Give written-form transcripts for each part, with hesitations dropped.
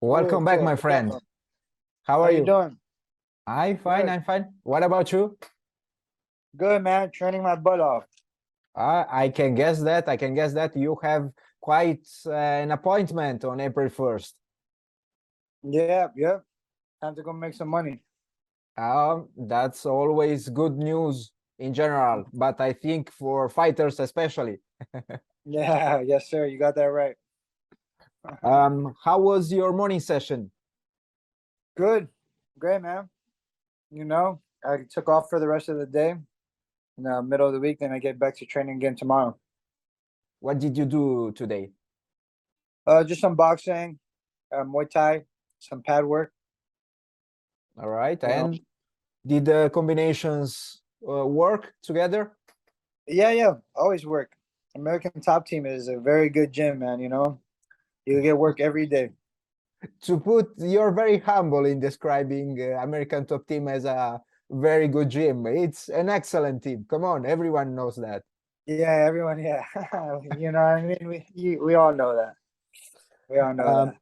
Welcome back, Okay, my what's up, friend. man? How How are you you? doing? I'm fine, Good. I'm fine. What about you? Good, man. Training my butt off. I can guess that. I can guess that you have quite an appointment on April 1st. Yeah, yeah. Time to go make some money. That's always good news in general, but I think for fighters especially. Yeah, yes, sir. You got that right. How was your morning session? Good. Great, man. I took off for the rest of the day in the middle of the week, then I get back to training again tomorrow. What did you do today? Just some boxing, Muay Thai, some pad work, All right. you know. And did the combinations work together? Yeah, yeah. Always work. American Top Team is a very good gym, man, you know. You get work every day. To put, you're very humble in describing American Top Team as a very good gym. It's an excellent team. Come on, everyone knows that. Yeah, everyone, yeah. You know what I mean? We all know that. We all know Um,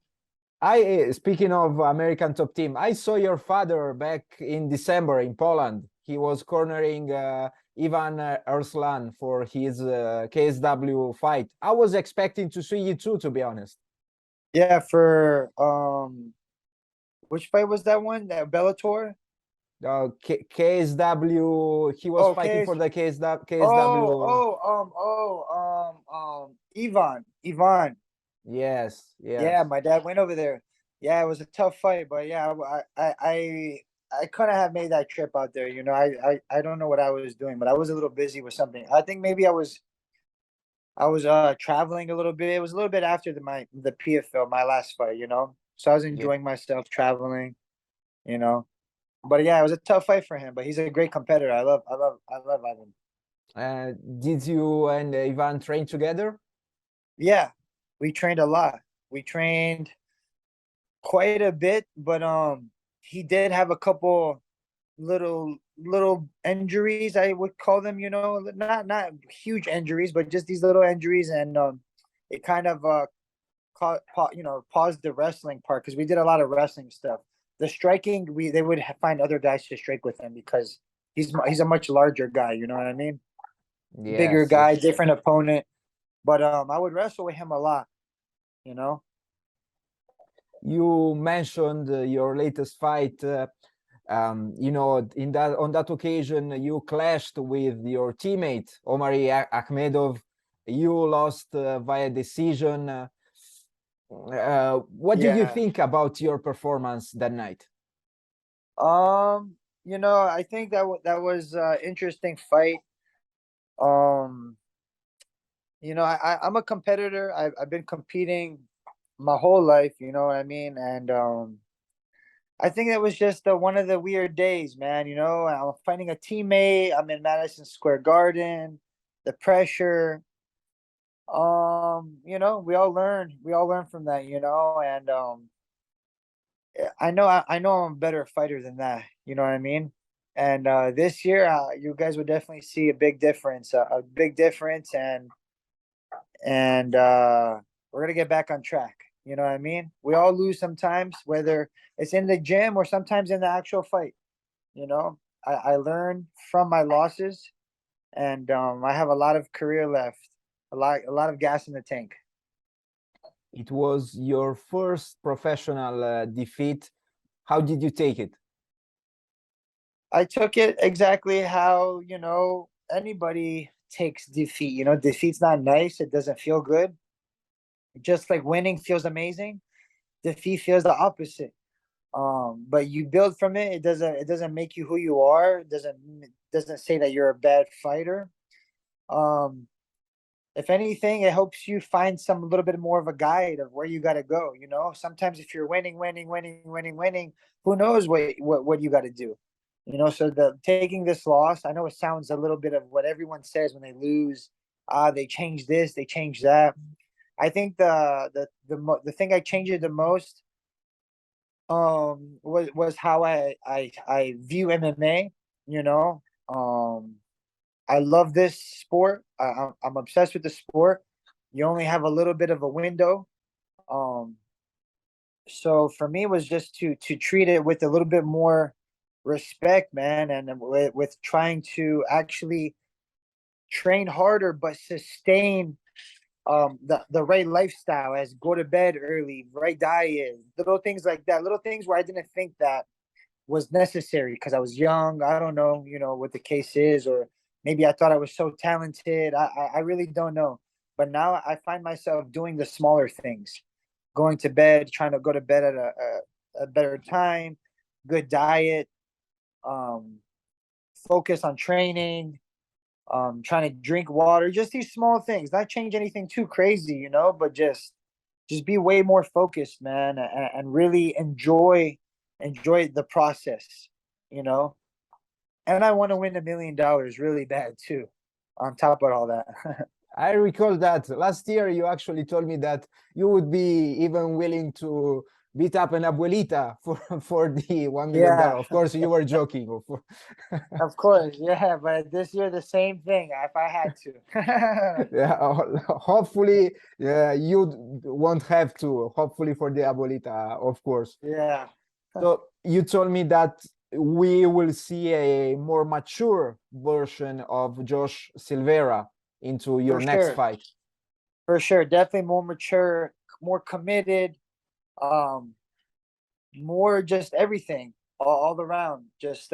that. Speaking of American Top Team, I saw your father back in December in Poland. He was cornering Ivan Erslan for his KSW fight. I was expecting to see you too, to be honest. Yeah, for which fight was that one? That Bellator? KSW, he was Oh, fighting for Case. the KSW. Oh, KSW. Ivan. Yes, Yeah, yes. my dad went over there. Yeah, it was a tough fight, but yeah, I couldn't have made that trip out there. You know, I don't know what I was doing, but I was a little busy with something. I think maybe I was traveling a little bit. It was a little bit after the PFL, my last fight, you know. So I was Yeah. enjoying myself traveling, you know. But yeah, it was a tough fight for him, but he's a great competitor. I love Ivan. Did you and Ivan train together? Yeah, we trained a lot. We trained quite a bit, but he did have a couple little injuries, I would call them, you know, not huge injuries, but just these little injuries, and it kind of paused the wrestling part because we did a lot of wrestling stuff. The striking, they would find other guys to strike with him because he's a much larger guy. You know what I mean? Bigger Yes, guy, yes. different opponent. But I would wrestle with him a lot. You know? You mentioned your latest fight. In that on that occasion, you clashed with your teammate Omari Akhmedov. You lost via decision. What did you Yeah. think about your performance that night? I think that was interesting fight. Um, I'm a competitor. I've been competing my whole life. You know what I mean? And I think that was just one of the weird days, man. You know, I'm finding a teammate. I'm in Madison Square Garden. The pressure. We all learn from that. You know, and I know I'm a better fighter than that. You know what I mean? And this year, you guys would definitely see a big difference, and we're gonna get back on track. You know what I mean? We all lose sometimes, whether it's in the gym or sometimes in the actual fight. You know, I learn from my losses, and I have a lot of career left, a lot of gas in the tank. It was your first professional defeat. How did you take it? I took it exactly how anybody takes defeat. You know, defeat's not nice. It doesn't feel good. Just like winning feels amazing, defeat feels the opposite. But you build from it. It doesn't make you who you are. It doesn't say that you're a bad fighter. Um, if anything, it helps you find some little bit more of a guide of where you got to go. You know, sometimes if you're winning, who knows what you got to do. You know, so the taking this loss, I know it sounds a little bit of what everyone says when they lose. They change this, they change that. I think the thing I changed it the most was how I view MMA. You know, I love this sport. I'm obsessed with the sport. You only have a little bit of a window. Um, So for me, it was just to treat it with a little bit more respect, man, and with trying to actually train harder but sustain the right lifestyle, as go to bed early, right diet, little things like that, little things where I didn't think that was necessary because I was young. I don't know, what the case is, or maybe I thought I was so talented. I really don't know. But now I find myself doing the smaller things, going to bed, trying to go to bed at a better time, good diet, um, focus on training, trying to drink water, just these small things, not change anything too crazy, but just be way more focused, man, and really enjoy the process, you know. And I want to win $1 million really bad too, on top of all that. I recall that last year you actually told me that you would be even willing to beat up an abuelita for for the $1 million. Yeah, Of course, you were joking. of course. Yeah, but this year the same thing if I had to. Yeah, hopefully, you won't have to. Hopefully for the abuelita, of course. Yeah, So you told me that we will see a more mature version of Josh Silveira into your for next sure. fight. For sure. Definitely more mature, more committed, um, more just everything all around. Just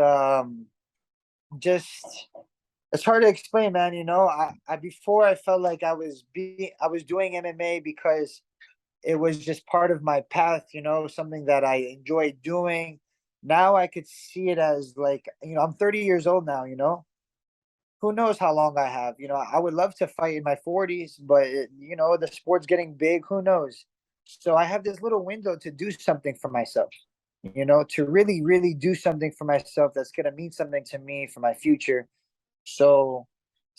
it's hard to explain, man. I before I felt like I was doing MMA because it was just part of my path, something that I enjoyed doing. Now I could see it as like, I'm 30 years old now, who knows how long I have. I would love to fight in my 40s, but the sport's getting big, who knows. So I have this little window to do something for myself, to really really do something for myself that's going to mean something to me for my future. So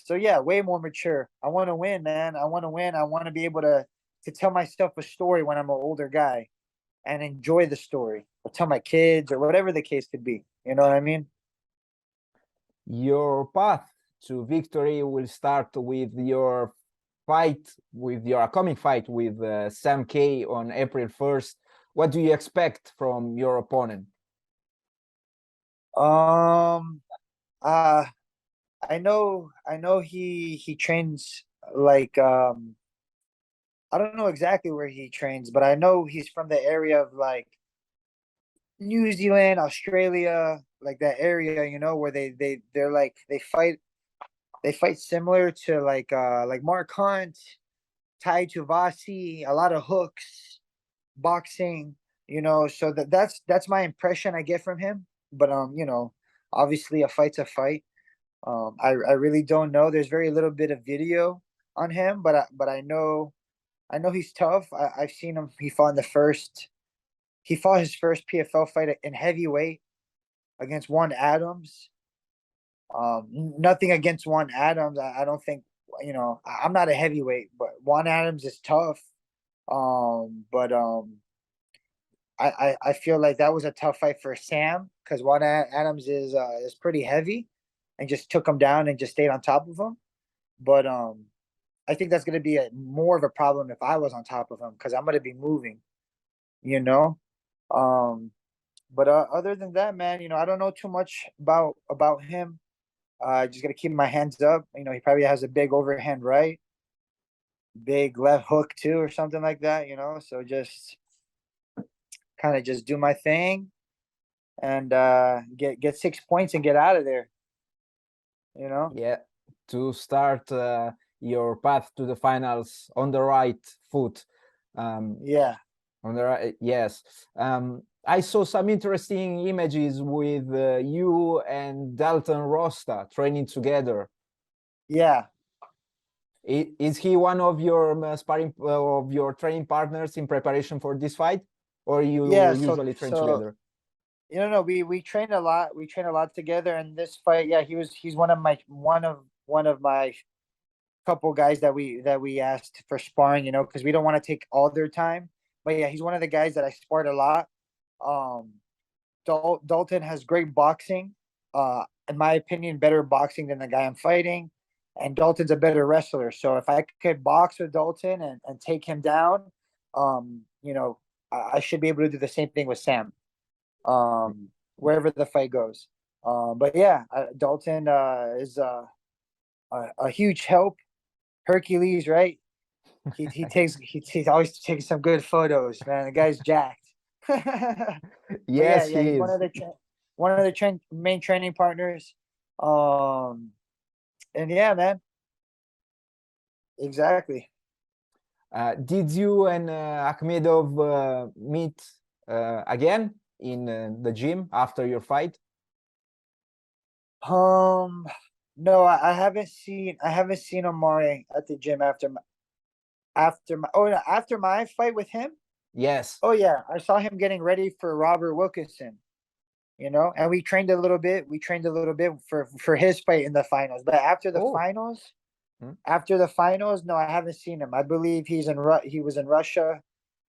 yeah, way more mature. I want to win, man. I want to win. I want to be able to tell myself a story when I'm an older guy and enjoy the story, or tell my kids, or whatever the case could be. You know what I mean? Your path to victory will start with your upcoming fight with Sam Kei on April 1st. What do you expect from your opponent? Um uh I know he trains like I don't know exactly where he trains, but I know he's from the area of like New Zealand, Australia, like that area, where they're like they fight similar to like Mark Hunt, Tai Tuvasi, a lot of hooks, boxing, so that's my impression I get from him. But obviously a fight's a fight. I really don't know. There's very little bit of video on him, but I know he's tough. I've seen him. He fought his first PFL fight in heavyweight against Juan Adams. Nothing against Juan Adams. I don't think I'm not a heavyweight, but Juan Adams is tough. But I feel like that was a tough fight for Sam because Juan Adams is pretty heavy, and just took him down and just stayed on top of him. But I think that's gonna be more of a problem if I was on top of him because I'm gonna be moving, you know. Um, but other than that, man, I don't know too much about him. Just gotta keep my hands up. He probably has a big overhand right, big left hook too, or something like that. So just kind of just do my thing and get 6 points and get out of there. You know? Yeah, to start your path to the finals on the right foot. Yeah. On the right, yes. I saw some interesting images with you and Dalton Rosta training together. Yeah. Is he one of your sparring of your training partners in preparation for this fight, or you Yeah. So usually train so together? no, we train a lot. We train a lot together. And this fight, yeah, he's one of my couple guys that we asked for sparring. Because we don't want to take all their time. But yeah, he's one of the guys that I sparred a lot. Um, Dalton has great boxing. In my opinion, better boxing than the guy I'm fighting. And Dalton's a better wrestler. So if I could box with Dalton and take him down, um, you know, I should be able to do the same thing with Sam, wherever the fight goes. But yeah, Dalton is a huge help. Hercules, right? He always takes some good photos, man. The guy's jacked. But yeah, Yes, yeah, he he's is. one of the main training partners. Um, and yeah, man, exactly. Did you and Akhmedov meet again in the gym after your fight? Um, no, I haven't seen Omari at the gym after my fight with him. Yes. Oh yeah, I saw him getting ready for Robert Wilkinson. And we trained a little bit. We trained a little bit for his fight in the finals. But Oh. Hmm. after the finals, no, I haven't seen him. I believe he was in Russia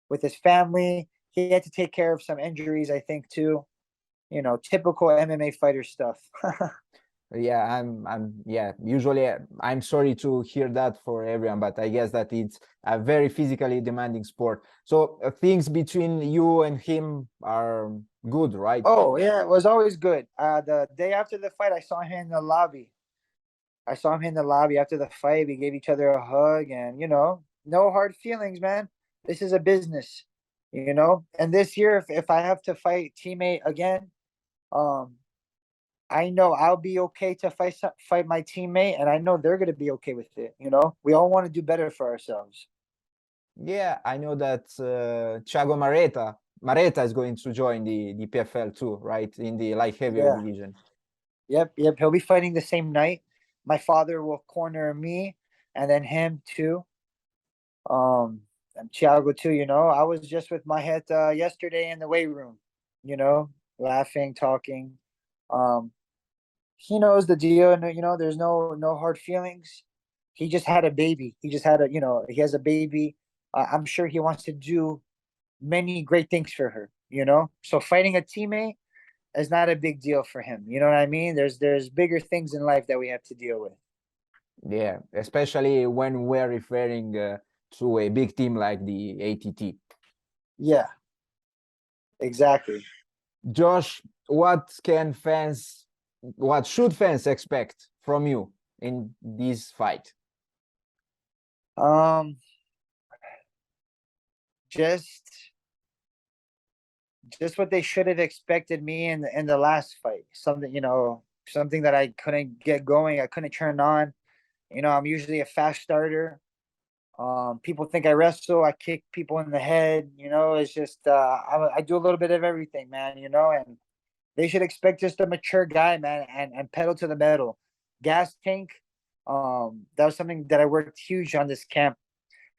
with his family. He had to take care of some injuries, I think, too. Typical MMA fighter stuff. Yeah, yeah, usually I'm sorry to hear that for everyone, but I guess that it's a very physically demanding sport. So things between you and him are good, right? Oh yeah, it was always good. The day after the fight, I saw him in the lobby. I saw him in the lobby after the fight. We gave each other a hug, and no hard feelings, man. This is a business. And this year, if I have to fight teammate again, um, I know I'll be okay to fight my teammate, and I know they're gonna be okay with it. We all want to do better for ourselves. Yeah, I know that Thiago Mareta is going to join the PFL too, right? In the light heavyweight Yeah. division. Yep. He'll be fighting the same night. My father will corner me, and then him too. And Thiago too. I was just with my head yesterday in the weight room. Laughing, talking. Um, he knows the deal, and there's no hard feelings. He just had a baby. He has a baby. I'm sure he wants to do many great things for her. So fighting a teammate is not a big deal for him. You know what I mean? There's bigger things in life that we have to deal with. Yeah, especially when we're referring to a big team like the ATT. Yeah, exactly. Josh, what should fans expect from you in this fight? Um, just just what they should have expected me in the last fight. Something that I couldn't get going. I couldn't turn on. I'm usually a fast starter. People think I wrestle. I kick people in the head. It's just I do a little bit of everything, man. And they should expect just a mature guy, man, and pedal to the metal. Gas tank. That was something that I worked huge on this camp,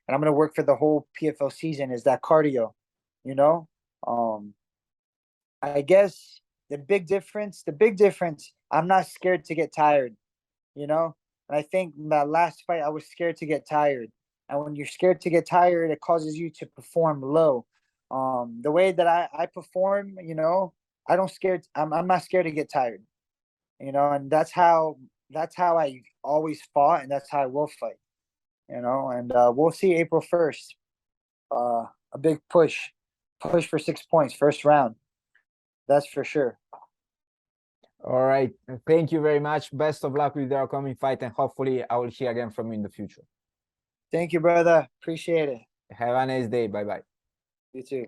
and I'm gonna work for the whole PFL season. Is that cardio? You know. Um, I guess the big difference. I'm not scared to get tired. You know. And I think that last fight, I was scared to get tired. And when you're scared to get tired, it causes you to perform low. The way that I perform, I don't scared. I'm not scared to get tired. And that's how I always fought, and that's how I will fight. And we'll see April 1st. A big push for 6 points, first round. That's for sure. All right. Thank you very much. Best of luck with your upcoming fight, and hopefully I will hear again from you in the future. Thank you, brother. Appreciate it. Have a nice day. Bye bye. You too.